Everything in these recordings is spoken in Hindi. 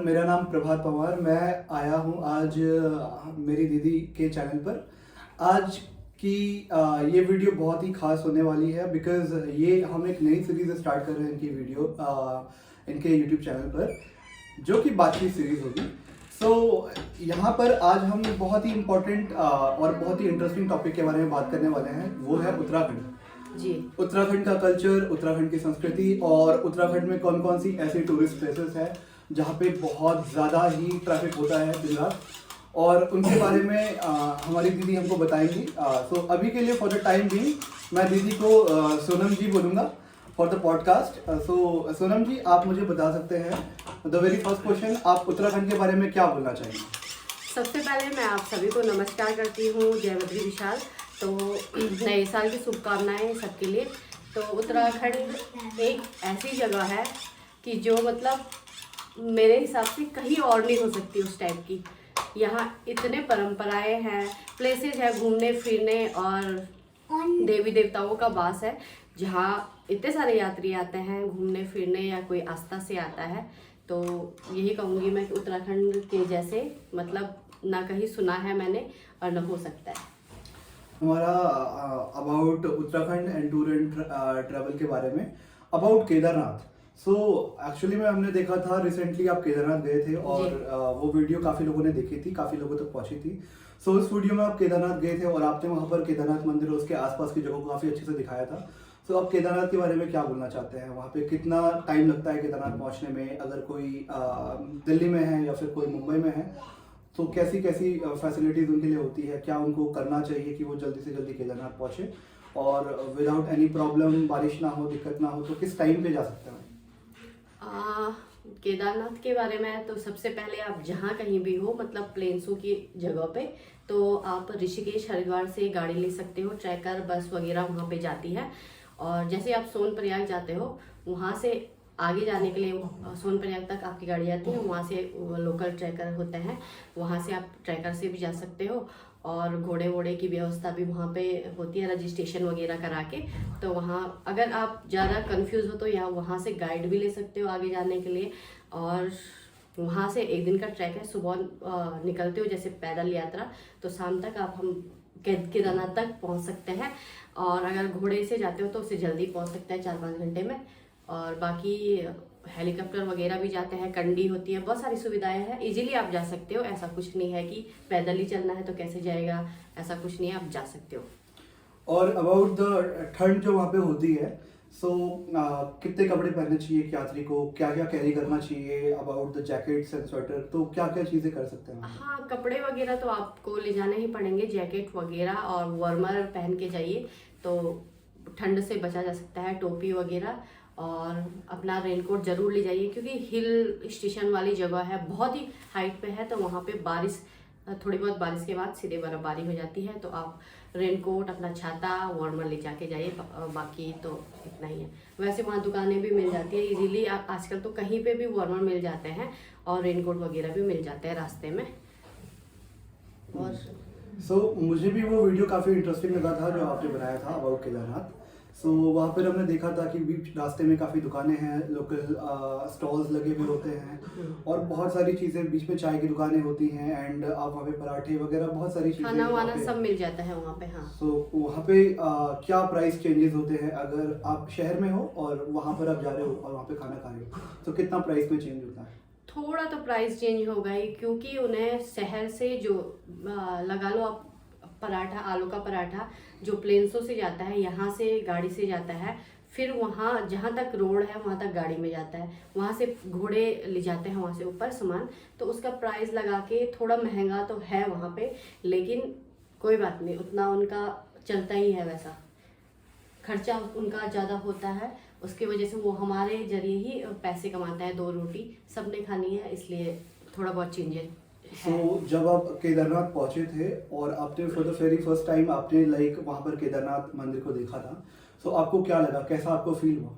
मेरा नाम प्रभात पवार। मैं आया हूँ आज मेरी दीदी के चैनल पर। आज की ये वीडियो बहुत ही खास होने वाली है बिकॉज ये हम एक नई सीरीज स्टार्ट कर रहे हैं इनकी वीडियो इनके यूट्यूब चैनल पर, जो कि बातचीत सीरीज होगी। सो यहाँ पर आज हम बहुत ही इम्पोर्टेंट और बहुत ही इंटरेस्टिंग टॉपिक के बारे में बात करने वाले हैं, वो है उत्तराखंड जी। उत्तराखंड का कल्चर, उत्तराखंड की संस्कृति और उत्तराखंड में कौन कौन सी ऐसी टूरिस्ट प्लेसेस है जहाँ पे बहुत ज़्यादा ही ट्रैफिक होता है दिन रात, और उनके बारे में हमारी दीदी हमको बताएंगी। सो अभी के लिए फॉर द टाइम भी मैं दीदी को सोनम जी बोलूँगा फॉर द पॉडकास्ट। सो सोनम जी, आप मुझे बता सकते हैं द वेरी फर्स्ट क्वेश्चन, आप उत्तराखंड के बारे में क्या बोलना चाहेंगे? सबसे पहले मैं आप सभी को नमस्कार करती हूँ, जय बद्री विशाल। तो नए साल की शुभकामनाएं सबके लिए। तो उत्तराखंड एक ऐसी जगह है कि जो मतलब मेरे हिसाब से कहीं और नहीं हो सकती उस टाइप की। यहाँ इतने परंपराएं हैं, प्लेसेस है घूमने फिरने और देवी देवताओं का वास है, जहाँ इतने सारे यात्री आते हैं घूमने फिरने या कोई आस्था से आता है। तो यही कहूँगी मैं कि उत्तराखंड के जैसे मतलब ना कहीं सुना है मैंने और ना हो सकता है। हमारा about Uttarakhand and tour and travel के बारे में, अबाउट केदारनाथ। सो एक्चुअली में हमने देखा था रिसेंटली आप केदारनाथ गए थे और वो वीडियो काफ़ी लोगों ने देखी थी, काफ़ी लोगों तक पहुंची थी। सो उस वीडियो में आप केदारनाथ गए थे और आपने वहाँ पर केदारनाथ मंदिर और उसके आसपास की जगह को काफ़ी अच्छे से दिखाया था। सो आप केदारनाथ के बारे में क्या बोलना चाहते हैं? वहाँ पे कितना टाइम लगता है केदारनाथ पहुँचने में? अगर कोई दिल्ली में है या फिर कोई मुंबई में है तो कैसी कैसी फैसिलिटीज़ उनके लिए होती है? क्या उनको करना चाहिए कि वो जल्दी से जल्दी केदारनाथ पहुँचे और विदाउट एनी प्रॉब्लम, बारिश ना हो, दिक्कत ना हो, तो किस टाइम पे जा सकते हैं? केदारनाथ के बारे में तो सबसे पहले आप जहाँ कहीं भी हो मतलब प्लेन्सों की जगह पे, तो आप ऋषिकेश हरिद्वार से गाड़ी ले सकते हो। ट्रैकर बस वगैरह वहाँ पे जाती है। और जैसे आप सोनप्रयाग जाते हो, वहाँ से आगे जाने के लिए सोनप्रयाग तक आपकी गाड़ी आती है, वहाँ से लोकल ट्रैकर होते हैं, वहाँ से आप ट्रैकर से भी जा सकते हो। और घोड़े वोड़े की व्यवस्था भी वहाँ पे होती है, रजिस्ट्रेशन वगैरह करा के। तो वहाँ अगर आप ज़्यादा कंफ्यूज हो तो यहाँ वहाँ से गाइड भी ले सकते हो आगे जाने के लिए। और वहाँ से एक दिन का ट्रैक है, सुबह निकलते हो जैसे पैदल यात्रा, तो शाम तक आप हम केदारनाथ तक पहुँच सकते हैं। और अगर घोड़े से जाते हो तो उससे जल्दी पहुँच सकते हैं 4-5 घंटे में। और बाकी हेलीकॉप्टर वगैरह भी जाते हैं, कंडी होती है, बहुत सारी सुविधाएं हैं, इजीली आप जा सकते हो। ऐसा कुछ नहीं है कि पैदल ही चलना है तो कैसे जाएगा, ऐसा कुछ नहीं है, आप जा सकते हो। और अबाउट द ठंड जो वहाँ पे होती है, सो कितने कपड़े पहनने चाहिए एक यात्री को? क्या क्या कैरी करना चाहिए? About the jackets and sweater, तो क्या क्या चीज़ें कर सकते हैं? हाँ, कपड़े वगैरह तो आपको ले जाने ही पड़ेंगे, जैकेट वगैरह और वार्मर पहन के जाइए तो ठंड से बचा जा सकता है। टोपी वगैरह और अपना रेनकोट जरूर ले जाइए, क्योंकि हिल स्टेशन वाली जगह है, बहुत ही हाइट पे है, तो वहाँ पे बारिश, थोड़ी बहुत बारिश के बाद सीधे बर्फबारी हो जाती है। तो आप रेनकोट, अपना छाता, वार्मर ले जाके जाइए। बाकी तो इतना ही है। वैसे वहाँ दुकानें भी मिल जाती है इजीली, आजकल तो कहीं पे भी वार्मर मिल जाते हैं और रेनकोट वगैरह भी मिल जाते हैं रास्ते में। और मुझे भी वो वीडियो काफ़ी इंटरेस्टिंग लगा था जो आपने बनाया था अबाउट केदारनाथ। वहाँ पर हमने देखा था कि बीच रास्ते में काफ़ी दुकानें हैं, लोकल स्टॉल्स लगे हुए होते हैं और बहुत सारी चीज़ें, बीच में चाय की दुकानें होती हैं एंड आप वहाँ पे पराठे वगैरह बहुत सारी चीज़ें, खाना वाना सब मिल जाता है वहाँ पे। हाँ। वहाँ पे क्या प्राइस चेंजेस होते हैं? अगर आप शहर में हो और वहाँ पर आप जा रहे हो और वहाँ पे खाना खा रहे हो, तो कितना प्राइस में चेंज होता है? थोड़ा तो प्राइस चेंज होगा ही, क्योंकि उन्हें शहर से जो लगा लो आप पराठा, आलू का पराठा जो प्लेन्सों से जाता है, यहाँ से गाड़ी से जाता है, फिर वहाँ जहाँ तक रोड है वहाँ तक गाड़ी में जाता है, वहाँ से घोड़े ले जाते हैं वहाँ से ऊपर सामान, तो उसका प्राइस लगा के थोड़ा महंगा तो है वहाँ पे, लेकिन कोई बात नहीं, उतना उनका चलता ही है, वैसा खर्चा उनका ज़्यादा होता है, उसकी वजह से वो हमारे जरिए ही पैसे कमाता है। 2 रोटी सबने खानी है, इसलिए थोड़ा बहुत चेंजेस। जब आप केदारनाथ पहुंचे थे और आपने for the very first time आपने वहाँ पर केदारनाथ मंदिर को देखा था, आपको क्या लगा? कैसा आपको फील हुआ?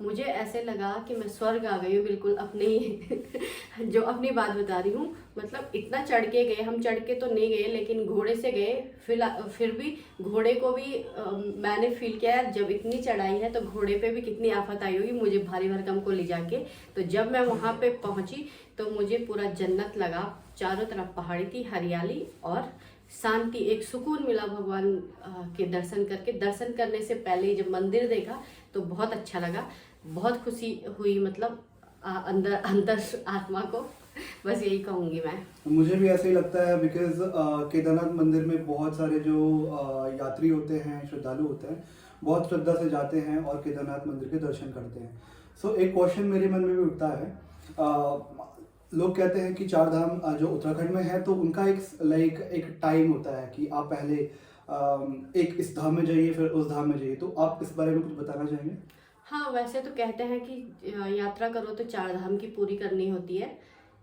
मुझे ऐसे लगा कि मैं स्वर्ग आ गई हूँ बिल्कुल अपनी जो अपनी बात बता रही हूँ। मतलब इतना चढ़ के गए हम, चढ़ के तो नहीं गए लेकिन घोड़े से गए। फिर भी घोड़े को भी मैंने फील किया यार, जब इतनी चढ़ाई है तो घोड़े पे भी कितनी आफत आई होगी मुझे भारी भरकम को ले जाके। तो जब मैं वहाँ पे पहुँची तो मुझे पूरा जन्नत लगा। चारों तरफ पहाड़ी थी, हरियाली और शांति, एक सुकून मिला भगवान के दर्शन करके। दर्शन करने से पहले जब मंदिर देखा तो बहुत अच्छा लगा, बहुत खुशी हुई, मतलब अंदर अंदर आत्मा को। बस यही कहूँगी मैं। मुझे भी ऐसे ही लगता है बिकॉज केदारनाथ मंदिर में बहुत सारे जो यात्री होते हैं, श्रद्धालु होते हैं, बहुत श्रद्धा से जाते हैं और केदारनाथ मंदिर के दर्शन करते हैं। सो एक क्वेश्चन मेरे मन में भी उठता है, लोग कहते हैं कि चार धाम जो उत्तराखंड में है तो उनका एक टाइम होता है कि आप पहले एक इस धाम में जाइए फिर उस धाम में जाइए, तो आप इस बारे में कुछ बताना चाहेंगे? हाँ, वैसे तो कहते हैं कि यात्रा करो तो चार धाम की पूरी करनी होती है,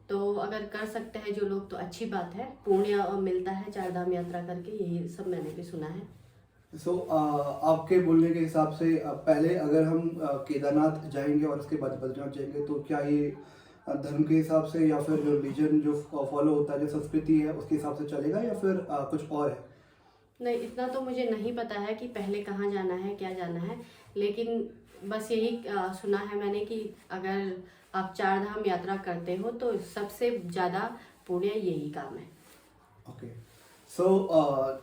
तो अगर कर सकते हैं जो लोग तो अच्छी बात है, पुण्य मिलता है चार धाम यात्रा करके, यही सब मैंने भी सुना है। सो आपके बोलने के हिसाब से पहले अगर हम केदारनाथ जाएंगे और उसके बाद बद्रीनाथ जाएंगे तो क्या ये धर्म के हिसाब से या फिर जो रिलीजन जो फॉलो होता है, जो संस्कृति है उसके हिसाब से चलेगा या फिर कुछ और है? नहीं, इतना तो मुझे नहीं पता है कि पहले कहाँ जाना है, क्या जाना है, लेकिन बस यही सुना है मैंने कि अगर आप चार धाम यात्रा करते हो तो सबसे ज़्यादा पुण्य यही काम है। ओके, सो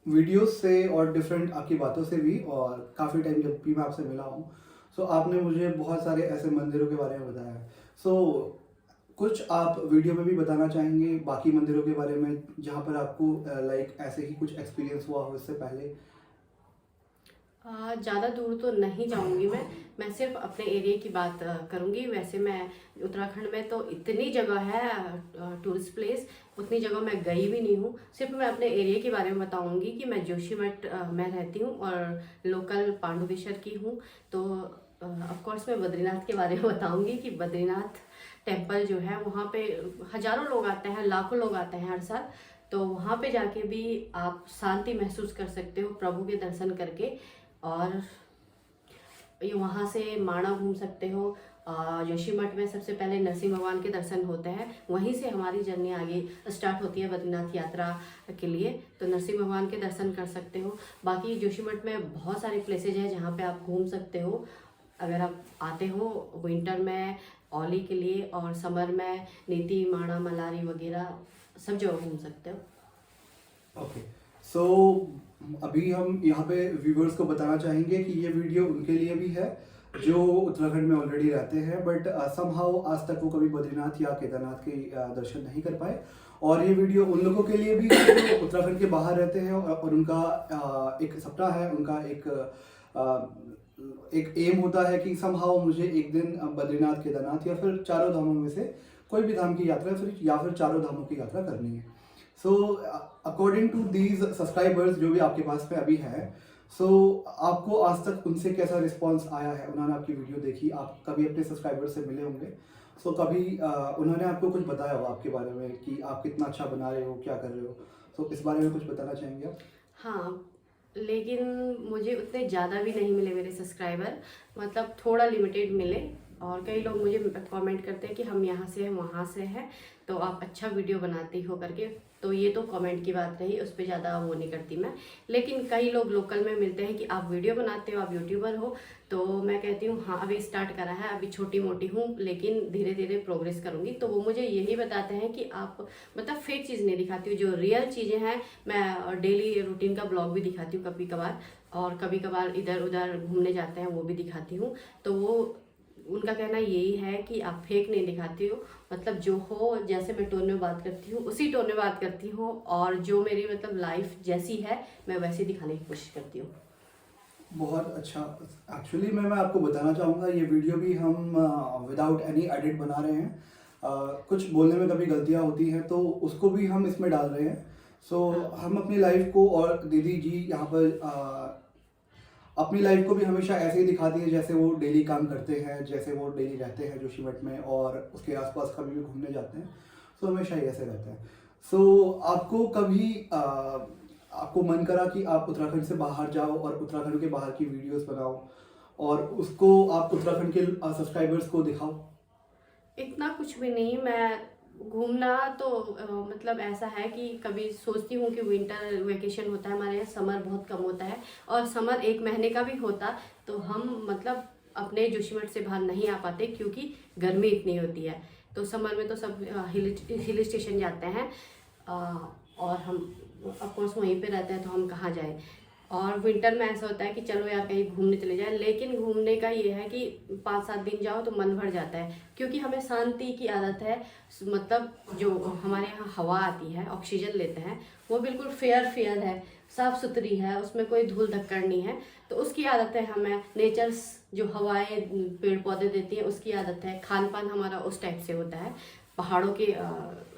वीडियोस से और डिफरेंट आपकी बातों से भी और काफ़ी टाइम जब भी मैं आपसे मिला हूँ, सो आपने मुझे बहुत सारे ऐसे मंदिरों के बारे में बताया। सो कुछ आप वीडियो में भी बताना चाहेंगे बाकी मंदिरों के बारे में जहाँ पर आपको लाइक ऐसे ही कुछ एक्सपीरियंस हुआ हो इससे पहले? ज़्यादा दूर तो नहीं जाऊंगी मैं सिर्फ अपने एरिया की बात करूंगी। वैसे मैं उत्तराखंड में तो इतनी जगह है टूरिस्ट प्लेस, उतनी जगह मैं गई भी नहीं हूँ। सिर्फ मैं अपने एरिया के बारे में बताऊंगी कि मैं जोशीमठ में रहती हूँ और लोकल पांडुकेश्वर की हूँ। तो ऑफ कोर्स मैं बद्रीनाथ के बारे में बताऊंगी कि बद्रीनाथ टेम्पल जो है वहाँ पे हज़ारों लोग आते हैं, लाखों लोग आते हैं हर साल। तो वहाँ पे जाके भी आप शांति महसूस कर सकते हो प्रभु के दर्शन करके, और ये वहाँ से माणा घूम सकते हो। जोशीमठ में सबसे पहले नरसिंह भगवान के दर्शन होते हैं, वहीं से हमारी जर्नी आगे स्टार्ट होती है बद्रीनाथ यात्रा के लिए। तो नरसिंह भगवान के दर्शन कर सकते हो। बाकी जोशीमठ में बहुत सारे प्लेसेज हैं जहाँ पे आप घूम सकते हो। अगर आप आते हो विंटर में औली के लिए, और समर में नीति, माणा, मलारी वगैरह सब जगह घूम सकते हो। ओके, सो अभी हम यहाँ पे व्यूवर्स को बताना चाहेंगे कि ये वीडियो उनके लिए भी है जो उत्तराखंड में ऑलरेडी रहते हैं बट समहाउ आज तक वो कभी बद्रीनाथ या केदारनाथ के दर्शन नहीं कर पाए, और ये वीडियो उन लोगों के लिए भी है जो उत्तराखंड के बाहर रहते हैं और उनका एक सपना है, उनका एक एम होता है कि समहाउ मुझे एक दिन बद्रीनाथ, केदारनाथ या फिर चारों धामों में से कोई भी धाम की यात्रा या फिर चारों धामों की यात्रा करनी है। So according to these subscribers जो भी आपके पास में अभी है, सो आपको आज तक उनसे कैसा रिस्पांस आया है? उन्होंने आपकी वीडियो देखी, आप कभी अपने सब्सक्राइबर से मिले होंगे, सो कभी उन्होंने आपको कुछ बताया होगा आपके बारे में कि आप कितना अच्छा बना रहे हो, क्या कर रहे हो? सो इस बारे में कुछ बताना चाहेंगे आप? हाँ, लेकिन मुझे उतने ज़्यादा भी नहीं मिले मेरे सब्सक्राइबर, मतलब थोड़ा लिमिटेड मिले। और कई लोग मुझे कमेंट करते हैं कि हम यहाँ से हैं, वहाँ से हैं, तो आप अच्छा वीडियो बनाती हो करके। तो ये तो कमेंट की बात रही, उस पर ज़्यादा वो नहीं करती मैं। लेकिन कई लोग लोकल में मिलते हैं कि आप वीडियो बनाते हो, आप यूट्यूबर हो, तो मैं कहती हूँ हाँ अभी स्टार्ट करा है, अभी छोटी मोटी हूँ लेकिन धीरे धीरे प्रोग्रेस करूँगी। तो वो मुझे यही बताते हैं कि आप मतलब फेक चीज़ नहीं दिखाती हो, जो रियल चीज़ें हैं। मैं डेली रूटीन का ब्लॉग भी दिखाती हूँ कभी कभार, और कभी कभार इधर उधर घूमने जाते हैं वो भी दिखाती हूँ। तो वो उनका कहना यही है कि आप फेक नहीं दिखाती हो, मतलब जो हो, जैसे मैं टोन में बात करती हूँ उसी टोन में बात करती हूँ, और जो मेरी मतलब लाइफ जैसी है मैं वैसे दिखाने की कोशिश करती हूँ। बहुत अच्छा। एक्चुअली मैं आपको बताना चाहूँगा ये वीडियो भी हम विदाउट एनी एडिट बना रहे हैं। कुछ बोलने में कभी गलतियाँ होती हैं तो उसको भी हम इसमें डाल रहे हैं। सो हम अपनी लाइफ को, और दीदी जी यहाँ पर अपनी लाइफ को भी हमेशा ऐसे ही दिखाती है जैसे वो डेली काम करते हैं, जैसे वो डेली रहते हैं जोशीमठ में और उसके आसपास कभी भी घूमने जाते हैं। सो हमेशा ही ऐसे रहते हैं। सो आपको कभी आपको मन करा कि आप उत्तराखंड से बाहर जाओ और उत्तराखंड के बाहर की वीडियोस बनाओ और उसको आप उत्तराखंड के सब्सक्राइबर्स को दिखाओ? इतना कुछ भी नहीं, मैं घूमना तो मतलब ऐसा है कि कभी सोचती हूँ कि विंटर वेकेशन होता है हमारे यहाँ, समर बहुत कम होता है, और समर 1 महीने का भी होता तो हम मतलब अपने जोशीमठ से बाहर नहीं आ पाते क्योंकि गर्मी इतनी होती है। तो समर में तो सब हिल स्टेशन जाते हैं, और हम ऑफकोर्स वहीं पे रहते हैं, तो हम कहाँ जाए। और विंटर में ऐसा होता है कि चलो यार कहीं घूमने चले जाए, लेकिन घूमने का ये है कि 5-7 दिन जाओ तो मन भर जाता है, क्योंकि हमें शांति की आदत है। मतलब जो हमारे यहाँ हवा आती है, ऑक्सीजन लेते हैं, वो बिल्कुल फेयर है, साफ़ सुथरी है, उसमें कोई धूल धक्कड़ नहीं है। तो उसकी आदत है हमें, नेचर्स जो हवाएं पेड़ पौधे देती है उसकी आदत है। खान पान हमारा उस टाइप से होता है पहाड़ों के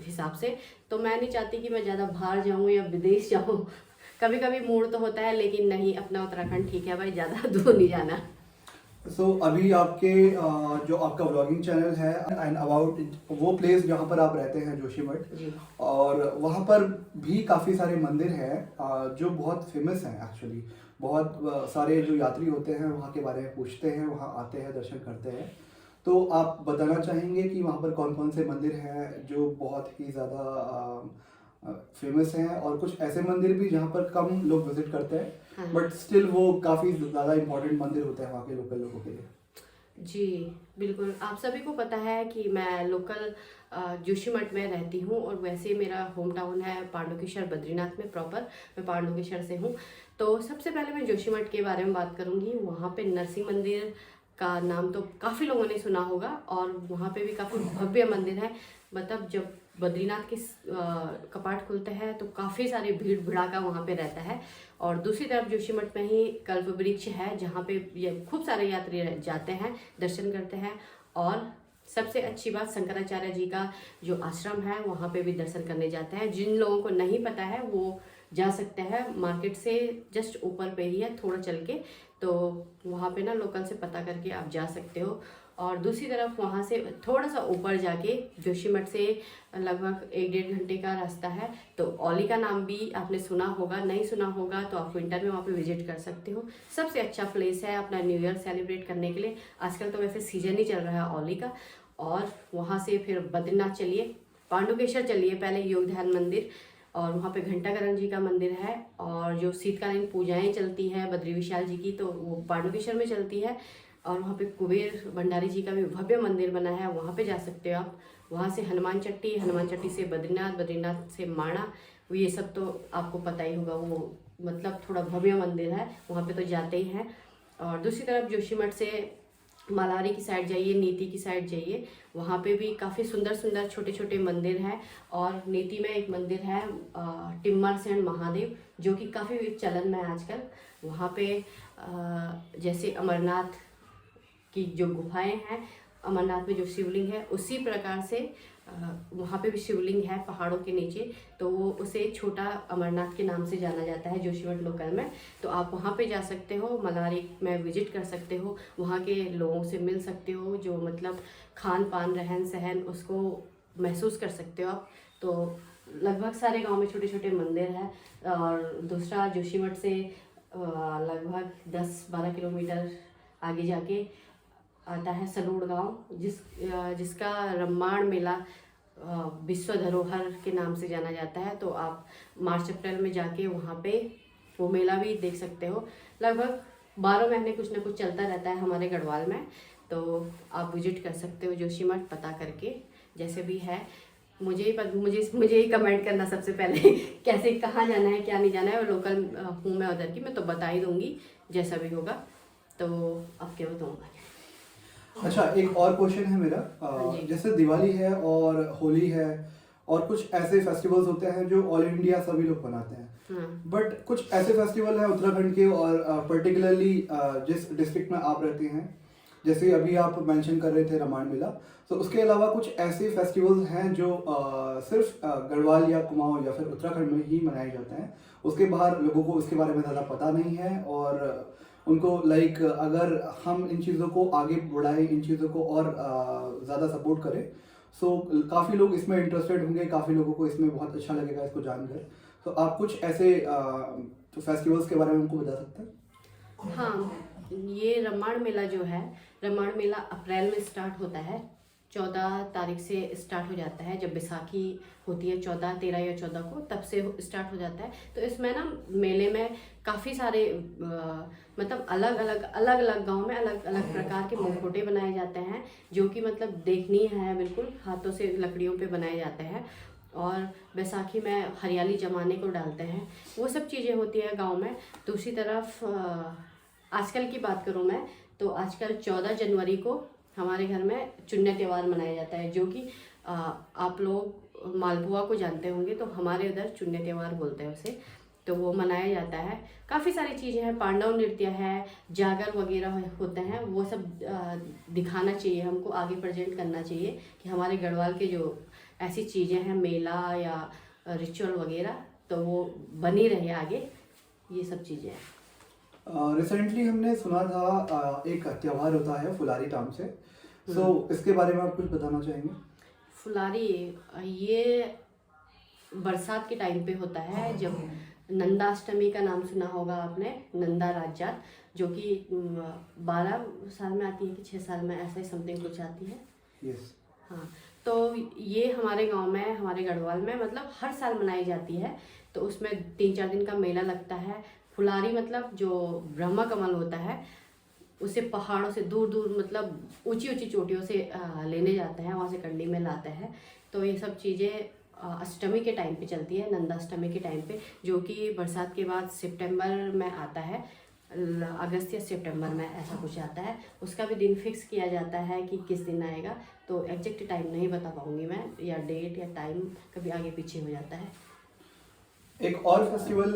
हिसाब से। तो मैं नहीं चाहती कि मैं ज़्यादा बाहर जाऊँ या विदेश जाऊँ। कभी कभी मूड तो होता है, लेकिन नहीं, अपना उत्तराखंड ठीक है भाई, ज़्यादा दूर नहीं जाना। सो अभी आपके जो आपका व्लॉगिंग चैनल है एंड अबाउट वो प्लेस जहाँ पर आप रहते हैं जोशीमठ, जी और वहाँ पर भी काफ़ी सारे मंदिर हैं जो बहुत फेमस हैं एक्चुअली। बहुत सारे जो यात्री होते हैं वहाँ के बारे में पूछते हैं, वहाँ आते हैं, दर्शन करते हैं। तो आप बताना चाहेंगे कि वहाँ पर कौन कौन से मंदिर हैं जो बहुत ही ज़्यादा फेमस हैं, और कुछ ऐसे मंदिर भी जहाँ पर कम लोग विजिट करते हैं हाँ बट स्टिल वो काफ़ी ज़्यादा इंपॉर्टेंट मंदिर होते हैं वहाँ के लोकल लोगों के लिए। जी बिल्कुल, आप सभी को पता है कि मैं लोकल जोशीमठ में रहती हूँ, और वैसे मेरा होम टाउन है पांडुकेश्वर बद्रीनाथ में, प्रॉपर मैं पांडुकेश्वर से हूँ। तो सबसे पहले मैं जोशीमठ के बारे में बात करूँगी। वहाँ पे नरसिंह मंदिर का नाम तो काफ़ी लोगों ने सुना होगा, और वहाँ पे भी काफ़ी भव्य मंदिर है। मतलब जब बद्रीनाथ के कपाट खुलते हैं तो काफ़ी सारी भीड़ भड़ाका वहाँ पे रहता है। और दूसरी तरफ जोशीमठ में ही कल्प वृक्ष है, जहाँ पे खूब सारे यात्री जाते हैं, दर्शन करते हैं। और सबसे अच्छी बात, शंकराचार्य जी का जो आश्रम है वहाँ पे भी दर्शन करने जाते हैं। जिन लोगों को नहीं पता है वो जा सकते हैं, मार्केट से जस्ट ऊपर पे ही है, थोड़ा चल के। तो वहाँ पे ना लोकल से पता करके आप जा सकते हो। और दूसरी तरफ वहाँ से थोड़ा सा ऊपर जाके जोशीमठ से लगभग 1-1.5 घंटे का रास्ता है। तो औली का नाम भी आपने सुना होगा, नहीं सुना होगा तो आप विंटर में वहाँ पे विजिट कर सकते हो। सबसे अच्छा प्लेस है अपना न्यू ईयर सेलिब्रेट करने के लिए। आजकल तो वैसे सीजन ही चल रहा है औली का। और वहाँ से फिर बद्रीनाथ चलिए, पांडुकेश्वर चलिए, पहले योग ध्यान मंदिर, और वहाँ पे घंटाकरण जी का मंदिर है। और जो शीतकालीन पूजाएं चलती हैं बद्री विशाल जी की, तो वो पांडुकेश्वर में चलती है। और वहाँ पे कुबेर भंडारी जी का भी भव्य मंदिर बना है, वहाँ पे जा सकते हो आप। वहाँ से हनुमान चट्टी से बद्रीनाथ, बद्रीनाथ से माणा, ये सब तो आपको पता ही होगा। वो मतलब थोड़ा भव्य मंदिर है, वहाँ पे तो जाते ही हैं। और दूसरी तरफ जोशीमठ से मलारी की साइड जाइए, नीति की साइड जाइए, वहाँ पे भी काफ़ी सुंदर सुंदर छोटे छोटे मंदिर हैं। और नीति में एक मंदिर है टिम्मर सेन महादेव, जो कि काफ़ी चलन में है आजकल। वहाँ पे जैसे अमरनाथ की जो गुफाएं हैं, अमरनाथ में जो शिवलिंग है, उसी प्रकार से वहाँ पे भी शिवलिंग है पहाड़ों के नीचे। तो वो उसे छोटा अमरनाथ के नाम से जाना जाता है जोशीमठ लोकल में। तो आप वहाँ पे जा सकते हो, मलारी में विजिट कर सकते हो, वहाँ के लोगों से मिल सकते हो, जो मतलब खान पान रहन सहन उसको महसूस कर सकते हो आप। तो लगभग सारे गांव में छोटे छोटे मंदिर हैं। और दूसरा जोशीमठ से लगभग 10-12 किलोमीटर आगे जाके आता है सलूड़ गांव, जिसका रम्माण मेला विश्व धरोहर के नाम से जाना जाता है। तो आप मार्च अप्रैल में जाके वहाँ पे वो मेला भी देख सकते हो। लगभग 12 महीने कुछ ना कुछ चलता रहता है हमारे गढ़वाल में। तो आप विजिट कर सकते हो जोशीमठ, पता करके जैसे भी है। मुझे ही कमेंट करना सबसे पहले कैसे, कहाँ जाना है, क्या नहीं जाना है। और लोकल हूँ मैं उधर की, मैं तो बता ही दूँगी जैसा भी होगा। तो अब क्या बताऊँगा। अच्छा, एक और क्वेश्चन है मेरा। जी। जैसे दिवाली है और होली है और कुछ ऐसे फेस्टिवल्स होते हैं जो ऑल इंडिया सभी लोग मनाते हैं, हाँ बट कुछ ऐसे फेस्टिवल हैं उत्तराखंड के, और पर्टिकुलरली जिस डिस्ट्रिक्ट में आप रहते हैं, जैसे अभी आप मेंशन कर रहे थे रामायण मेला, तो उसके अलावा कुछ ऐसे फेस्टिवल्स हैं जो सिर्फ गढ़वाल या कुमाऊं या फिर उत्तराखंड में ही मनाए जाते हैं, उसके बाहर लोगों को उसके बारे में ज़्यादा पता नहीं है, और उनको लाइक अगर हम इन चीज़ों को आगे बढ़ाएं, इन चीज़ों को और ज़्यादा सपोर्ट करें, सो काफ़ी लोग इसमें इंटरेस्टेड होंगे, काफ़ी लोगों को इसमें बहुत अच्छा लगेगा इसको जानकर। तो आप कुछ ऐसे फेस्टिवल्स के बारे में हमको बता सकते हैं? हाँ, ये रम्माण मेला जो है, रम्माण मेला अप्रैल में स्टार्ट होता है। 14 तारीख से स्टार्ट हो जाता है। जब बैसाखी होती है 14, 13 या 14 को, तब से स्टार्ट हो जाता है। तो इसमें ना मेले में काफ़ी सारे मतलब अलग अलग गांव में अलग अलग प्रकार के मुखौटे बनाए जाते हैं, जो कि मतलब देखनीय है, बिल्कुल हाथों से लकड़ियों पे बनाए जाते हैं। और बैसाखी में हरियाली जमाने को डालते हैं, वो सब चीज़ें होती है गांव में। दूसरी तरफ आजकल की बात करूं मैं, तो आजकल 14 जनवरी को हमारे घर में चुन्ने त्यौहार मनाया जाता है, जो कि आप लोग मालपुआ को जानते होंगे, तो हमारे उधर चुन्ने त्यौहार बोलते हैं उसे। तो वो मनाया जाता है। काफ़ी सारी चीज़ें हैं, पांडव नृत्य है, जागर वगैरह होते हैं, वो सब दिखाना चाहिए हमको, आगे प्रेजेंट करना चाहिए कि हमारे गढ़वाल के जो ऐसी चीज़ें हैं, मेला या रिचुअल वगैरह, तो वो बनी रहे आगे, ये सब चीज़ें हैं। रिसेंटली हमने सुना था एक त्योहार होता है फुलारी नाम से, सो इसके बारे में आप कुछ बताना चाहेंगे? फुलारी ये बरसात के टाइम पे होता है, जब नंदाष्टमी का नाम सुना होगा आपने, नंदा राज्यात, जो कि 12 साल में आती है कि 6 साल में, ऐसा ही समथिंग कुछ आती है। यस। हाँ, तो ये हमारे गांव में, हमारे गढ़वाल में मतलब हर साल मनाई जाती है। तो उसमें 3-4 दिन का मेला लगता है। फुलारी मतलब जो ब्रह्मा कमल होता है, उसे पहाड़ों से दूर दूर मतलब ऊंची ऊंची चोटियों से लेने जाते हैं, वहाँ से कंडी में लाते हैं। तो ये सब चीज़ें अष्टमी के टाइम पे चलती है, नंदाष्टमी के टाइम पे, जो कि बरसात के बाद सितंबर में आता है, अगस्त या सितंबर में ऐसा कुछ आता है। उसका भी दिन फिक्स किया जाता है कि किस दिन आएगा, तो एग्जैक्ट टाइम नहीं बता पाऊंगी मैं, या डेट या टाइम कभी आगे पीछे हो जाता है। एक और फेस्टिवल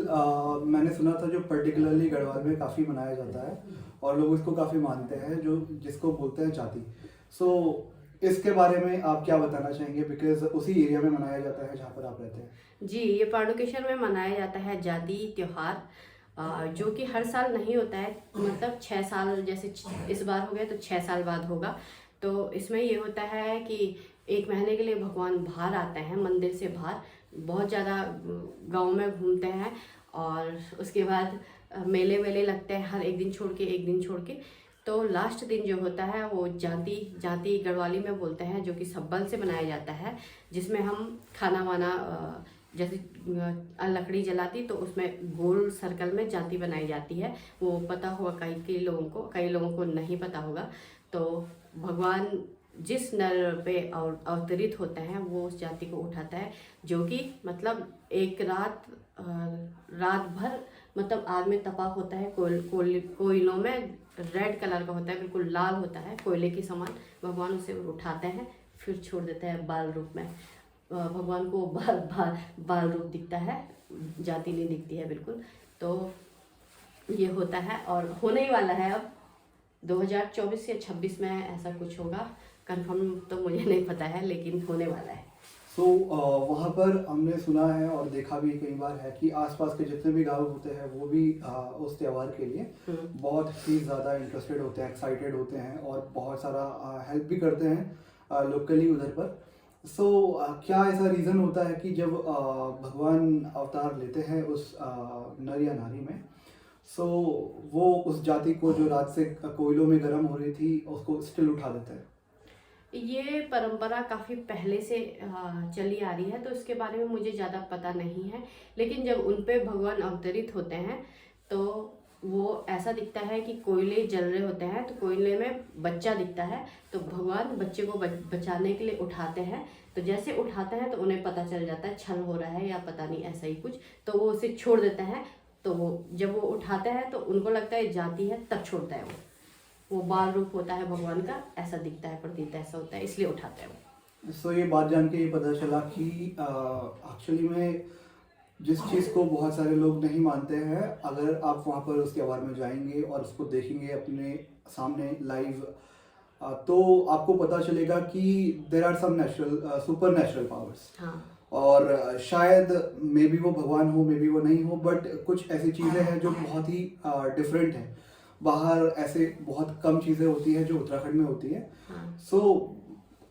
मैंने सुना था जो पर्टिकुलरली गढ़वाल में काफ़ी मनाया जाता है और लोग इसको काफ़ी मानते हैं, जो जिसको बोलते हैं जाति। सो इसके बारे में आप क्या बताना चाहेंगे, बिकॉज उसी एरिया में मनाया जाता है जहाँ पर आप रहते हैं? जी, ये पांडुकेश्वर में मनाया जाता है जाति त्योहार, जो कि हर साल नहीं होता है, मतलब 6 साल, जैसे इस बार हो गया तो 6 साल बाद होगा। तो इसमें ये होता है कि 1 महीने के लिए भगवान बाहर आते हैं, मंदिर से बाहर, बहुत ज़्यादा गांव में घूमते हैं, और उसके बाद मेले वेले लगते हैं, हर एक दिन छोड़ के एक दिन छोड़ के। तो लास्ट दिन जो होता है वो जाति गढ़वाली में बोलते हैं, जो कि सब्बल से बनाया जाता है, जिसमें हम खाना वाना जैसे लकड़ी जलाती, तो उसमें गोल सर्कल में जाति बनाई जाती है। वो पता होगा कई लोगों को नहीं पता होगा। तो भगवान जिस नर पे अवतरित होते हैं, वो उस जाति को उठाता है, जो कि मतलब एक रात भर मतलब आग में तपा होता है, कोयलों में रेड कलर का होता है, बिल्कुल लाल होता है, कोयले के समान। भगवान उसे उठाते हैं, फिर छोड़ देते हैं बाल रूप में। भगवान को बाल रूप दिखता है, जाति नहीं दिखती है बिल्कुल। तो ये होता है, और होने ही वाला है अब 2024 या 26 में ऐसा कुछ होगा, कंफर्म तो मुझे नहीं पता है, लेकिन होने वाला है। सो वहाँ पर हमने सुना है और देखा भी कई बार है कि आसपास के जितने भी गांव होते हैं वो भी उस त्यौहार के लिए बहुत ही ज़्यादा इंटरेस्टेड होते हैं, एक्साइटेड होते हैं, और बहुत सारा हेल्प भी करते हैं लोकली उधर पर। सो क्या ऐसा रीज़न होता है कि जब भगवान अवतार लेते हैं उस नर या नारी में, सो वो उस जाति को जो रात से कोयलों में गर्म हो रही थी उसको स्टिल उठा देते हैं? ये परंपरा काफ़ी पहले से चली आ रही है, तो इसके बारे में मुझे ज़्यादा पता नहीं है। लेकिन जब उन पे भगवान अवतरित होते हैं, तो वो ऐसा दिखता है कि कोयले जल रहे होते हैं, तो कोयले में बच्चा दिखता है, तो भगवान बच्चे को बचाने के लिए उठाते हैं। तो जैसे उठाते हैं तो उन्हें पता चल जाता है छल हो रहा है या पता नहीं ऐसा ही कुछ, तो वो उसे छोड़ देते हैं। तो वो जब वो उठाते हैं तो उनको लगता है जाति है, तब छोड़ता है वो बाल रूप होता है भगवान का, ऐसा दिखता है, प्रतीत ऐसा होता है, इसलिए उठाते हैं वो। सो ये बात जान के ये पता चला कि एक्चुअली में जिस चीज़ को बहुत सारे लोग नहीं मानते हैं, अगर आप वहाँ पर उस त्यौहार में जाएंगे और उसको देखेंगे अपने सामने लाइव, तो आपको पता चलेगा कि there are some supernatural powers. हाँ, और शायद मे बी वो भगवान हो, मे बी वो नहीं हो, बट कुछ ऐसी चीज़ें हैं जो बहुत ही डिफरेंट हैं। बाहर ऐसे बहुत कम चीज़ें होती हैं जो उत्तराखंड में होती है। सो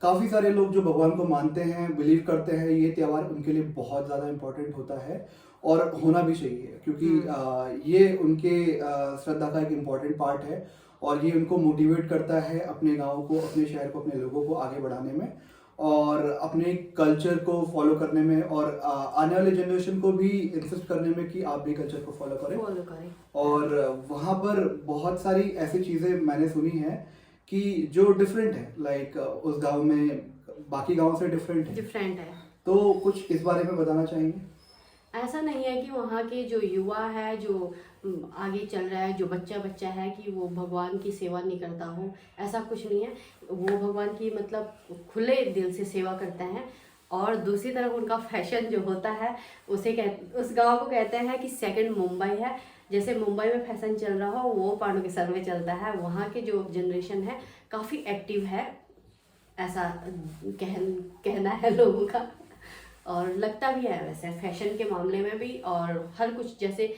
काफ़ी सारे लोग जो भगवान को मानते हैं, बिलीव करते हैं, ये त्यौहार उनके लिए बहुत ज़्यादा इम्पोर्टेंट होता है और होना भी चाहिए, क्योंकि ये उनके श्रद्धा का एक इम्पोर्टेंट पार्ट है। और ये उनको मोटिवेट करता है अपने गांव को, अपने शहर को, अपने लोगों को आगे बढ़ाने में और अपने कल्चर को फॉलो करने में और आने वाले जनरेशन को भी इंसिस्ट करने में कि आप भी कल्चर को फॉलो करें। और वहाँ पर बहुत सारी ऐसी चीज़ें मैंने सुनी हैं कि जो डिफरेंट है, लाइक उस गांव में बाकी गांव से डिफरेंट है। तो कुछ इस बारे में बताना चाहेंगे? ऐसा नहीं है कि वहाँ के जो युवा है, जो आगे चल रहा है, जो बच्चा है कि वो भगवान की सेवा नहीं करता हो, ऐसा कुछ नहीं है। वो भगवान की मतलब खुले दिल से सेवा करते हैं। और दूसरी तरफ उनका फैशन जो होता है उस गांव को कहते हैं कि सेकंड मुंबई है। जैसे मुंबई में फैशन चल रहा हो वो पांडुकेश्वर में चलता है। वहाँ के जो जनरेशन है काफ़ी एक्टिव है, ऐसा कहना है लोगों का, और लगता भी है वैसे फैशन के मामले में भी। और हर कुछ जैसे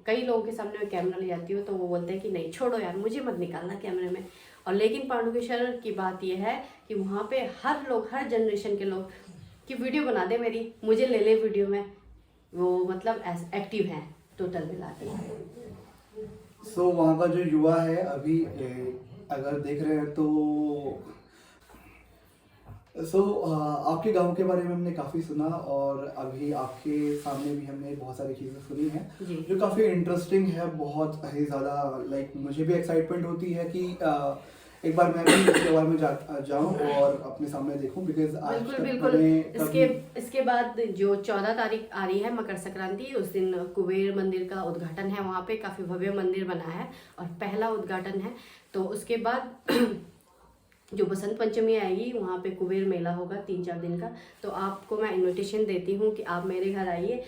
कई लोगों के सामने मैं कैमरा ले जाती हूँ तो वो बोलते हैं कि नहीं छोड़ो यार, मुझे मत निकालना कैमरे में। और लेकिन पांडुकेश्वर की बात यह है कि वहाँ पे हर लोग, हर जनरेशन के लोग कि वीडियो बना दे मेरी, मुझे ले ले वीडियो में, वो मतलब एक्टिव हैं टोटल मिला के। सो वहाँ का जो युवा है अभी अगर देख रहे हैं तो आपके गांव के बारे में हमने काफ़ी सुना और अभी आपके सामने भी हमने बहुत सारी चीज़ें सुनी हैं जो काफ़ी इंटरेस्टिंग है, बहुत ही ज़्यादा। लाइक मुझे भी एक्साइटमेंट होती है कि एक बार मैं भी इसके बारे में जाऊं और अपने सामने देखूं, बिकॉज बिल्कुल इसके बाद जो 14 तारीख आ रही है मकर संक्रांति, उस दिन कुबेर मंदिर का उद्घाटन है। वहाँ पे काफ़ी भव्य मंदिर बना है और पहला उद्घाटन है। तो उसके बाद जो बसंत पंचमी आएगी वहाँ पे कुबेर मेला होगा 3-4 दिन का। तो आपको मैं इनविटेशन देती हूँ कि आप मेरे घर आइए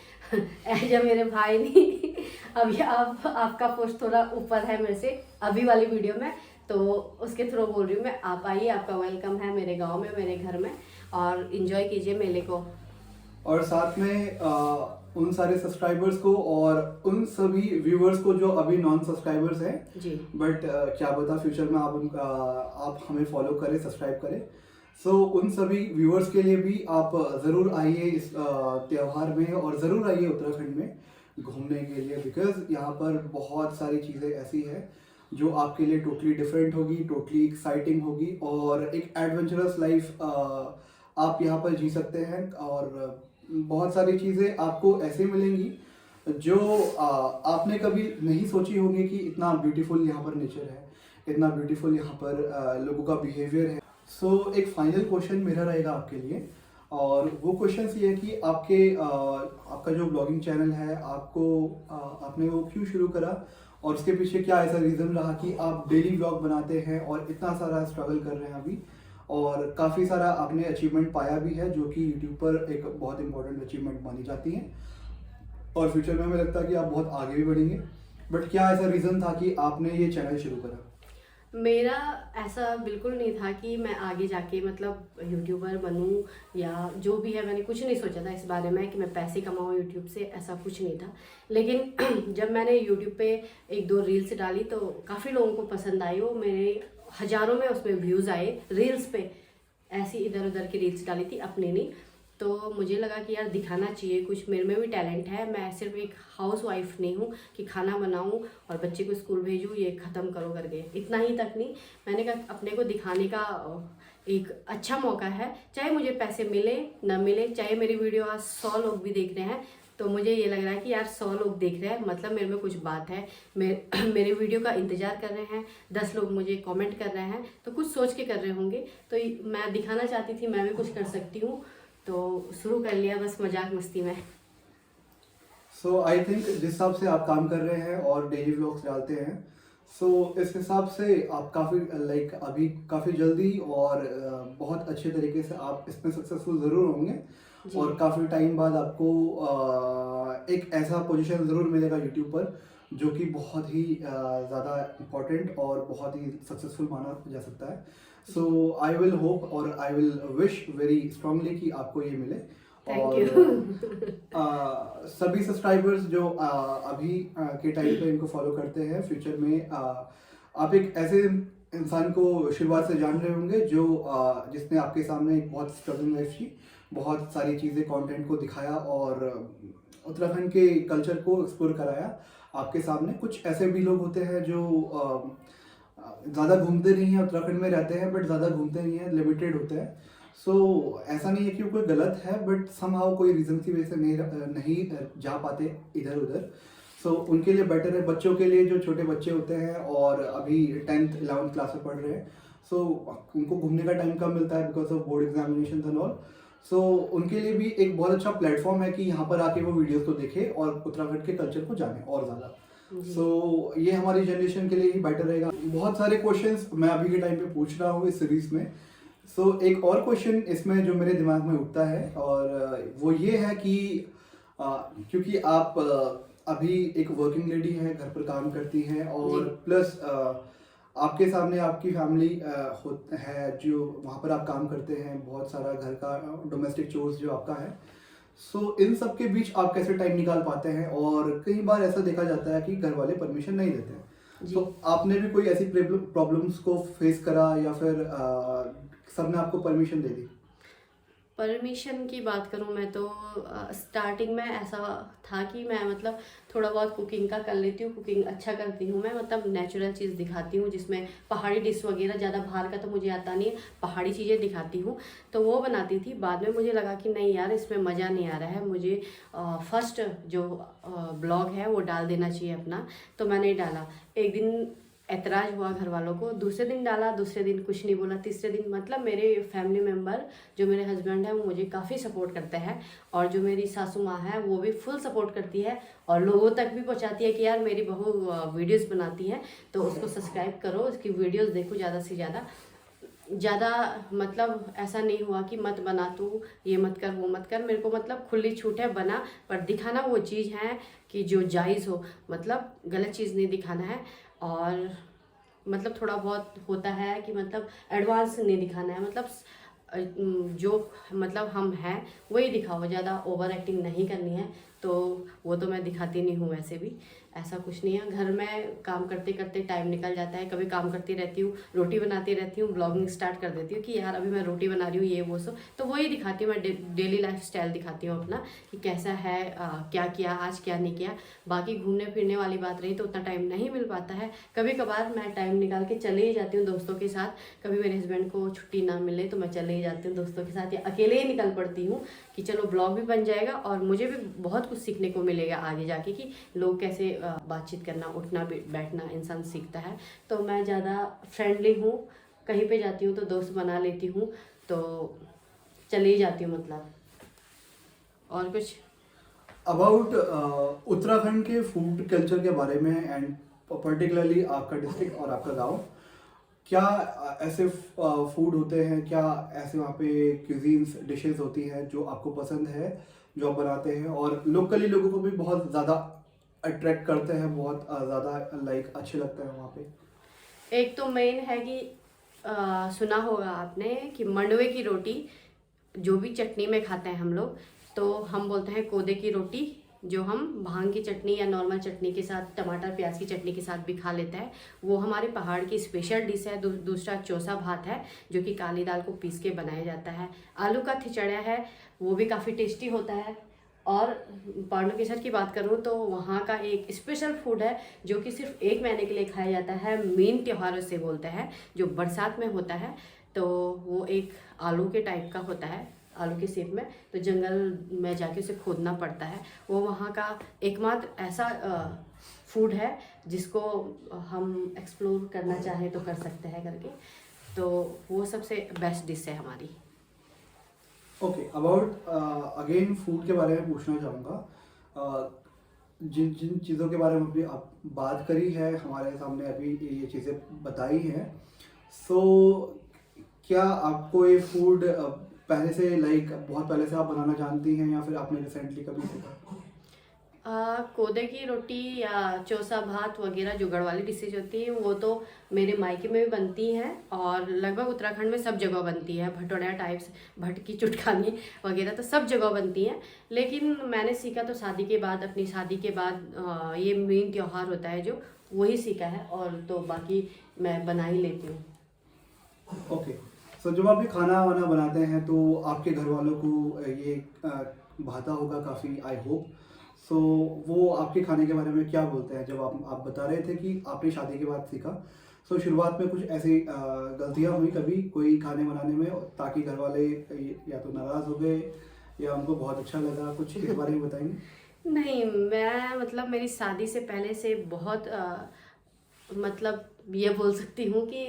एज मेरे भाई नहीं अभी आपका पोस्ट थोड़ा ऊपर है मेरे से अभी वाली वीडियो में, तो उसके थ्रू बोल रही हूँ मैं। आप आइए, आपका वेलकम है मेरे गांव में, मेरे घर में, और इन्जॉय कीजिए मेले को। और साथ में उन सारे सब्सक्राइबर्स को और उन सभी व्यूअर्स को जो अभी नॉन सब्सक्राइबर्स हैं जी, बट क्या पता फ्यूचर में आप हमें फॉलो करें, सब्सक्राइब करें। सो उन सभी व्यूअर्स के लिए भी आप ज़रूर आइए इस त्यौहार में, और ज़रूर आइए उत्तराखंड में घूमने के लिए, बिकॉज यहाँ पर बहुत सारी चीज़ें ऐसी है जो आपके लिए टोटली डिफरेंट होगी, टोटली एक्साइटिंग होगी और एक एडवेंचरस लाइफ आप यहाँ पर जी सकते हैं। और बहुत सारी चीज़ें आपको ऐसे मिलेंगी जो आपने कभी नहीं सोची होंगी कि इतना ब्यूटीफुल यहाँ पर नेचर है, इतना ब्यूटीफुल यहाँ पर लोगों का बिहेवियर है। सो एक फाइनल क्वेश्चन मेरा रहेगा आपके लिए, और वो क्वेश्चन ये है कि आपका जो ब्लॉगिंग चैनल है आपने वो क्यों शुरू करा, और उसके पीछे क्या ऐसा रीज़न रहा कि आप डेली ब्लॉग बनाते हैं और इतना सारा स्ट्रगल कर रहे हैं अभी, और काफ़ी सारा आपने अचीवमेंट पाया भी है जो कि यूट्यूब पर एक बहुत इंपॉर्टेंट अचीवमेंट मानी जाती है, और फ्यूचर में हमें लगता है कि आप बहुत आगे भी बढ़ेंगे। बट क्या ऐसा रीज़न था कि आपने ये चैनल शुरू करा? मेरा ऐसा बिल्कुल नहीं था कि मैं आगे जाके मतलब यूट्यूबर बनूं या जो भी है। मैंने कुछ नहीं सोचा था इस बारे में कि मैं पैसे कमाऊं यूट्यूब से, ऐसा कुछ नहीं था। लेकिन जब मैंने यूट्यूब पे 1-2 रील्स डाली तो काफ़ी लोगों को पसंद आई। वो मेरे हज़ारों में उसमें व्यूज़ आए रील्स पे। ऐसी इधर उधर की रील्स डाली थी, अपनी नहीं। तो मुझे लगा कि यार दिखाना चाहिए कुछ, मेरे में भी टैलेंट है। मैं सिर्फ एक हाउस वाइफ नहीं हूँ कि खाना बनाऊँ और बच्चे को स्कूल भेजूँ, ये ख़त्म करो करके, इतना ही तक नहीं। मैंने कहा अपने को दिखाने का एक अच्छा मौका है, चाहे मुझे पैसे मिले ना मिले, चाहे मेरी वीडियो आज 100 लोग भी देख रहे हैं, तो मुझे ये लग रहा है कि यार 100 लोग देख रहे हैं मतलब मेरे में कुछ बात है। मेरे वीडियो का इंतज़ार कर रहे हैं, 10 लोग मुझे कमेंट कर रहे हैं, तो कुछ सोच के कर रहे होंगे। तो मैं दिखाना चाहती थी मैं भी कुछ कर सकती हूँ, तो शुरू कर लिया बस मजाक मस्ती में। सो आई थिंक जिस हिसाब से आप काम कर रहे हैं और डेली व्लॉग्स डालते हैं, सो इस हिसाब से आप काफ़ी अभी काफ़ी जल्दी और बहुत अच्छे तरीके से आप इसमें सक्सेसफुल ज़रूर होंगे, और काफ़ी टाइम बाद आपको एक ऐसा पोजीशन ज़रूर मिलेगा यूट्यूब पर जो कि बहुत ही ज़्यादा इम्पोर्टेंट और बहुत ही सक्सेसफुल माना जा सकता है। सो आई विल होप और I will wish very strongly कि आपको ये मिले। और सभी सब्सक्राइबर्स जो अभी के टाइम पे इनको फॉलो करते हैं, फ्यूचर में आप एक ऐसे इंसान को शुरुआत से जान रहे होंगे जो जिसने आपके सामने एक बहुत स्ट्रगलिंग लाइफ की, बहुत सारी चीज़ें कंटेंट को दिखाया और उत्तराखंड के कल्चर को एक्सप्लोर कराया आपके सामने। कुछ ऐसे भी लोग होते हैं जो ज़्यादा घूमते नहीं हैं, उत्तराखंड में रहते हैं बट ज़्यादा घूमते नहीं हैं, लिमिटेड होते हैं। सो ऐसा नहीं है कि वो कोई गलत है, बट समहाउ कोई रीज़न की वजह से नहीं जा पाते इधर उधर। सो उनके लिए बेटर है, बच्चों के लिए जो छोटे बच्चे होते हैं और अभी 10th 11th क्लास में पढ़ रहे हैं, सो उनको घूमने का टाइम कम मिलता है because of board examination and all. So उनके लिए भी एक बहुत अच्छा प्लेटफॉर्म है कि यहाँ पर आके वो वीडियोस को देखें और उत्तराखंड के कल्चर को जाने और ज़्यादा। सो ये हमारी जनरेशन के लिए ही बेटर रहेगा। बहुत सारे क्वेश्चंस मैं अभी के टाइम पे पूछ रहा हूँ इस सीरीज में। सो एक और क्वेश्चन इसमें जो मेरे दिमाग में उठता है और वो ये है कि क्योंकि आप अभी एक वर्किंग लेडी हैं, घर पर काम करती हैं और प्लस आपके सामने आपकी फैमिली है जो वहाँ पर आप काम करते हैं, बहुत सारा घर का डोमेस्टिक चोर्स जो आपका है। सो इन सब के बीच आप कैसे टाइम निकाल पाते हैं? और कई बार ऐसा देखा जाता है कि घर वाले परमिशन नहीं देते हैं। तो आपने भी कोई ऐसी प्रॉब्लम्स को फेस करा या फिर सबने आपको परमिशन दे दी? परमिशन की बात करूं मैं तो स्टार्टिंग में ऐसा था कि मैं मतलब थोड़ा बहुत कुकिंग का कर लेती हूँ, कुकिंग अच्छा करती हूँ मैं, मतलब नेचुरल चीज़ दिखाती हूँ जिसमें पहाड़ी डिश वगैरह, ज़्यादा बाहर का तो मुझे आता नहीं है, पहाड़ी चीज़ें दिखाती हूँ तो वो बनाती थी। बाद में मुझे लगा कि नहीं यार इसमें मज़ा नहीं आ रहा है, मुझे फर्स्ट जो ब्लॉग है वो डाल देना चाहिए अपना। तो मैंने डाला, एक दिन ऐतराज़ हुआ घर वालों को, दूसरे दिन डाला, दूसरे दिन कुछ नहीं बोला, तीसरे दिन मतलब मेरे फैमिली मेम्बर जो मेरे हस्बैंड हैं वो मुझे काफ़ी सपोर्ट करते हैं और जो मेरी सासू माँ है वो भी फुल सपोर्ट करती है और लोगों तक भी पहुँचाती है कि यार मेरी बहू वीडियोस बनाती है तो उसको सब्सक्राइब करो, उसकी वीडियोस देखो ज़्यादा से ज़्यादा। मतलब ऐसा नहीं हुआ कि मत बना तू, ये मत कर वो मत कर, मेरे को मतलब खुली छूट है, बना पर दिखाना वो चीज़ है कि जो जायज़ हो, मतलब गलत चीज़ नहीं दिखाना है। और मतलब थोड़ा बहुत होता है कि मतलब एडवांस नहीं दिखाना है, मतलब जो मतलब हम हैं वही दिखाओ, ज़्यादा ओवर एक्टिंग नहीं करनी है। तो वो तो मैं दिखाती नहीं हूँ, वैसे भी ऐसा कुछ नहीं है। घर में काम करते करते टाइम निकल जाता है, कभी काम करती रहती हूँ, रोटी बनाती रहती हूँ, ब्लॉगिंग स्टार्ट कर देती हूँ कि यार अभी मैं रोटी बना रही हूँ ये वो सो, तो वही दिखाती हूँ मैं, डेली लाइफ स्टाइल दिखाती हूँ अपना कि कैसा है, क्या किया आज, क्या नहीं किया। बाकी घूमने फिरने वाली बात रही तो उतना टाइम नहीं मिल पाता है। कभी कभार मैं टाइम निकाल के चले ही जाती हूँ दोस्तों के साथ, कभी मेरे हस्बैंड को छुट्टी ना मिले तो मैं चले ही जाती हूँ दोस्तों के साथ, या अकेले ही निकल पड़ती हूँ कि चलो ब्लॉग भी बन जाएगा और मुझे भी बहुत कुछ सीखने को मिलेगा आगे जाके कि लोग कैसे बातचीत करना, उठना बैठना इंसान सीखता है। तो मैं ज़्यादा फ्रेंडली हूँ, कहीं पे जाती हूँ तो दोस्त बना लेती हूँ, तो चली जाती हूँ मतलब। और कुछ अबाउट उत्तराखंड के फूड कल्चर के बारे में एंड पर्टिकुलरली आपका डिस्ट्रिक्ट और आपका गांव, क्या ऐसे फूड होते हैं, क्या ऐसे वहाँ पे क्यूजीन्स डिशेस होती हैं जो आपको पसंद है, जो आप बनाते हैं और लोकली लोगों को भी बहुत ज़्यादा अट्रैक्ट करते हैं, बहुत ज़्यादा लाइक अच्छे लगते हैं वहाँ पे? एक तो मेन है कि सुना होगा आपने कि मंडवे की रोटी जो भी चटनी में खाते हैं हम लोग, तो हम बोलते हैं कोदे की रोटी, जो हम भांग की चटनी या नॉर्मल चटनी के साथ, टमाटर प्याज की चटनी के साथ भी खा लेते हैं। वो हमारे पहाड़ की स्पेशल डिश है। दूसरा चौसा भात है जो कि काली दाल को पीस के बनाया जाता है। आलू का थिचड़ा है, वो भी काफ़ी टेस्टी होता है। और पांडुकेश्वर की बात करूँ तो वहाँ का एक स्पेशल फूड है जो कि सिर्फ 1 महीने के लिए खाया जाता है, मेन त्योहारों से बोलते हैं, जो बरसात में होता है। तो वो एक आलू के टाइप का होता है, आलू के शेप में, तो जंगल में जाके उसे खोदना पड़ता है। वो वहाँ का एकमात्र ऐसा फूड है जिसको हम एक्सप्लोर करना चाहें तो कर सकते हैं करके, तो वो सबसे बेस्ट डिश है हमारी। ओके, अबाउट अगेन फूड के बारे में पूछना चाहूँगा। जिन जिन चीज़ों के बारे में अभी आप बात करी है, हमारे सामने अभी ये चीज़ें बताई हैं, सो क्या आपको ये फूड पहले से लाइक बहुत पहले से आप बनाना जानती हैं या फिर आपने रिसेंटली कभी सीखा? कोदे की रोटी या चौसा भात वगैरह जो गढ़वाली डिशेज होती हैं वो तो मेरे मायके में भी बनती हैं और लगभग उत्तराखंड में सब जगह बनती है। भटोरा टाइप्स, भटकी चुटकानी वगैरह तो सब जगह बनती हैं। लेकिन मैंने सीखा तो शादी के बाद, अपनी शादी के बाद, ये मेन त्यौहार होता है जो, वही सीखा है, और तो बाकी मैं बना ही लेती हूँ। ओके, सो जब आप ये खाना वाना बनाते हैं तो आपके घर वालों को ये भाता होगा काफ़ी, आई होप। सो वो आपके खाने के बारे में क्या बोलते हैं? जब आप बता रहे थे कि आपने शादी के बाद सीखा, सो शुरुआत में कुछ ऐसी गलतियाँ हुई कभी कोई खाने बनाने में, ताकि घर वाले या तो नाराज़ हो गए या उनको बहुत अच्छा लगा, कुछ इस बारे में बताएंगे? नहीं, मैं मतलब मेरी शादी से पहले से बहुत मतलब ये बोल सकती हूँ कि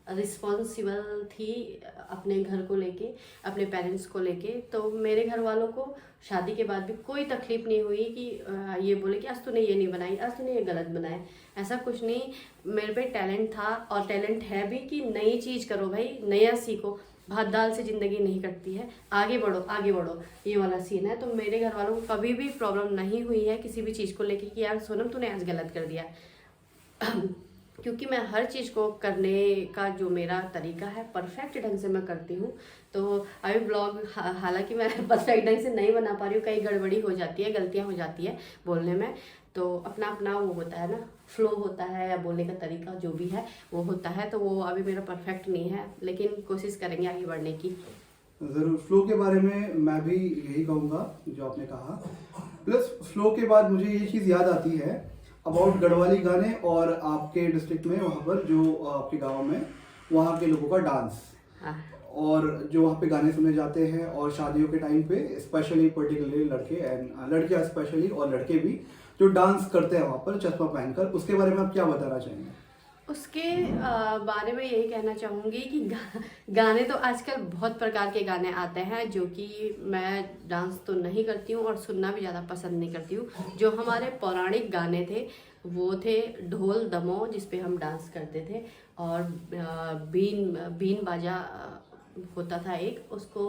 रिस्पॉन्सिबल थी अपने घर को लेके, अपने पेरेंट्स को लेके। तो मेरे घर वालों को शादी के बाद भी कोई तकलीफ नहीं हुई कि ये बोले कि आज तूने ये नहीं बनाई, आज तूने ये गलत बनाया। ऐसा कुछ नहीं, मेरे पे टैलेंट था और टैलेंट है भी कि नई चीज़ करो भाई, नया सीखो। भात दाल से ज़िंदगी नहीं कटती है, आगे बढ़ो आगे बढ़ो, ये वाला सीन है। तो मेरे घर वालों को कभी भी प्रॉब्लम नहीं हुई है किसी भी चीज़ को लेके कि यार सोनम तूने आज गलत कर दिया। क्योंकि मैं हर चीज़ को करने का जो मेरा तरीका है परफेक्ट ढंग से मैं करती हूँ। तो अभी ब्लॉग हालांकि मैं परफेक्ट ढंग से नहीं बना पा रही हूँ, कई गड़बड़ी हो जाती है, गलतियाँ हो जाती है बोलने में। तो अपना अपना वो होता है ना, फ्लो होता है या बोलने का तरीका जो भी है वो होता है। तो वो अभी मेरा परफेक्ट नहीं है, लेकिन कोशिश करेंगे आगे बढ़ने की। ज़रूर। फ्लो के बारे में मैं भी यही कहूँगा जो आपने कहा। प्लस फ्लो के बाद मुझे ये चीज़ याद आती है अबाउट गढ़वाली गाने और आपके डिस्ट्रिक्ट में वहाँ पर जो आपके गांव में वहाँ के लोगों का डांस, हाँ और जो वहाँ पे गाने सुने जाते हैं, और शादियों के टाइम पे स्पेशली पर्टिकुलरली लड़के एंड लड़कियाँ स्पेशली और लड़के भी जो डांस करते हैं वहाँ पर चश्मा पहनकर, उसके बारे में आप क्या बताना चाहेंगे? उसके बारे में यही कहना चाहूँगी कि गाने तो आजकल बहुत प्रकार के गाने आते हैं जो कि मैं डांस तो नहीं करती हूँ और सुनना भी ज़्यादा पसंद नहीं करती हूँ। जो हमारे पौराणिक गाने थे वो थे ढोल दमो, जिस पे हम डांस करते थे, और बीन बाजा होता था एक, उसको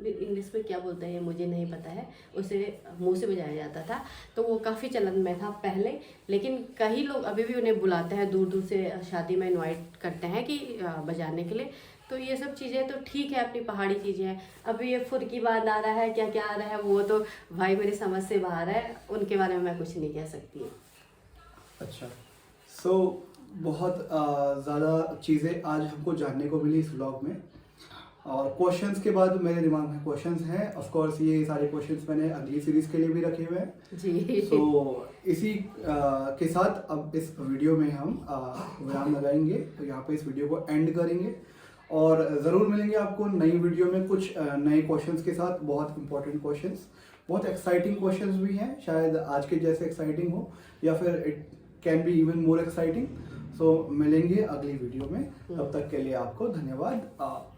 इंग्लिश में क्या बोलते हैं मुझे नहीं पता है, उसे मुंह से बजाया जाता था। तो वो काफ़ी चलन में था पहले, लेकिन कई लोग अभी भी उन्हें बुलाते हैं, दूर दूर से शादी में इनवाइट करते हैं कि बजाने के लिए। तो ये सब चीज़ें तो ठीक है, अपनी पहाड़ी चीज़ें हैं। अभी ये फुर्की बांध आ रहा है, क्या क्या आ रहा है, वो तो भाई मेरी समझ से बाहर है, उनके बारे में मैं कुछ नहीं कह सकती। अच्छा, सो बहुत ज़्यादा चीज़ें आज हमको जानने को मिली इस व्लॉग में, और क्वेश्चंस के बाद मेरे दिमाग में क्वेश्चंस हैं। ऑफ कोर्स ये सारे क्वेश्चंस मैंने अगली सीरीज के लिए भी रखे हुए हैं जी। सो इसी के साथ अब इस वीडियो में हम विराम लगाएंगे, तो यहाँ पे इस वीडियो को एंड करेंगे, और ज़रूर मिलेंगे आपको नई वीडियो में कुछ नए क्वेश्चंस के साथ, बहुत इंपॉर्टेंट क्वेश्चंस, बहुत एक्साइटिंग क्वेश्चंस भी हैं, शायद आज के जैसे एक्साइटिंग हो या फिर it can be even more exciting. So मिलेंगे अगली वीडियो में, तब तक के लिए आपको धन्यवाद।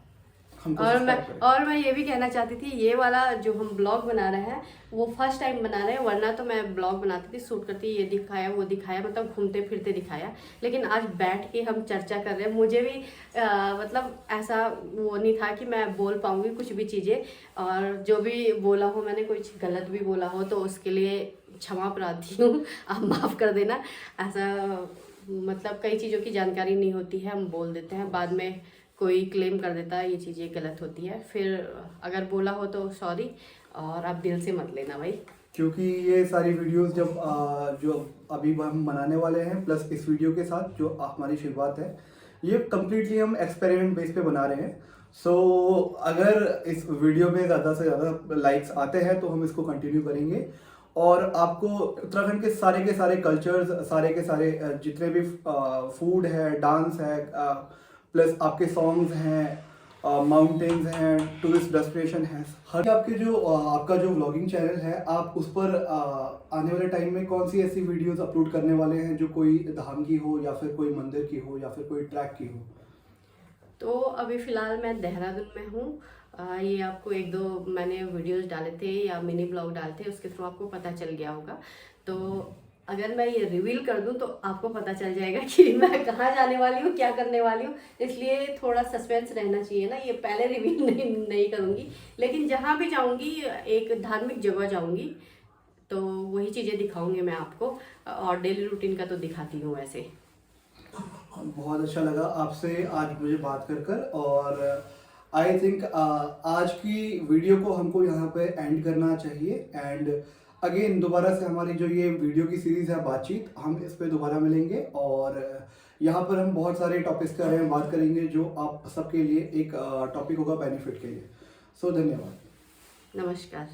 और मैं ये भी कहना चाहती थी, ये वाला जो हम ब्लॉग बना रहे हैं वो फर्स्ट टाइम बना रहे हैं, वरना तो मैं ब्लॉग बनाती थी, शूट करती, ये दिखाया वो दिखाया, मतलब घूमते फिरते दिखाया। लेकिन आज बैठ के हम चर्चा कर रहे हैं, मुझे भी मतलब ऐसा वो नहीं था कि मैं बोल पाऊँगी कुछ भी चीज़ें, और जो भी बोला हो मैंने कुछ गलत भी बोला हो तो उसके लिए क्षमा प्रार्थी हूँ, आप माफ़ कर देना। ऐसा मतलब कई चीज़ों की जानकारी नहीं होती है, हम बोल देते हैं, बाद में कोई क्लेम कर देता है ये चीज़ें गलत होती है, फिर अगर बोला हो तो सॉरी, और आप दिल से मत लेना भाई। क्योंकि ये सारी वीडियोस जब जो अभी हम बनाने वाले हैं, प्लस इस वीडियो के साथ जो हमारी शुरुआत है, ये कम्प्लीटली हम एक्सपेरिमेंट बेस पे बना रहे हैं। सो अगर इस वीडियो में ज़्यादा से ज़्यादा लाइक्स आते हैं तो हम इसको कंटिन्यू करेंगे, और आपको उत्तराखंड के सारे कल्चर्स, सारे के सारे जितने भी फूड है, डांस है, प्लस आपके सॉन्ग्स हैं, माउंटेन्स हैं, टूरिस्ट डेस्टिनेशन है, हर आपके जो आपका जो व्लॉगिंग चैनल है, आप उस पर आने वाले टाइम में कौन सी ऐसी वीडियोस अपलोड करने वाले हैं जो कोई धाम की हो, या फिर कोई मंदिर की हो, या फिर कोई ट्रैक की हो? तो अभी फ़िलहाल मैं देहरादून में हूँ। ये आपको एक दो मैंने वीडियोस डाले थे या मिनी ब्लॉग डाले थे, उसके थ्रू आपको पता चल गया होगा। तो अगर मैं ये रिवील कर दूं तो आपको पता चल जाएगा कि मैं कहाँ जाने वाली हूँ, क्या करने वाली हूँ, इसलिए थोड़ा सस्पेंस रहना चाहिए ना। ये पहले रिवील नहीं करूँगी, लेकिन जहाँ भी जाऊँगी एक धार्मिक जगह जाऊँगी तो वही चीज़ें दिखाऊँगी मैं आपको, और डेली रूटीन का तो दिखाती हूँ वैसे। बहुत अच्छा लगा आपसे आज मुझे बात कर और आई थिंक आज की वीडियो को हमको यहाँ पे एंड करना चाहिए, एंड अगेन दोबारा से हमारी जो ये वीडियो की सीरीज़ है बातचीत, हम इस पे दोबारा मिलेंगे, और यहाँ पर हम बहुत सारे टॉपिक्स के बारे में बात करेंगे जो आप सबके लिए एक टॉपिक होगा बेनिफिट के लिए। सो धन्यवाद, नमस्कार।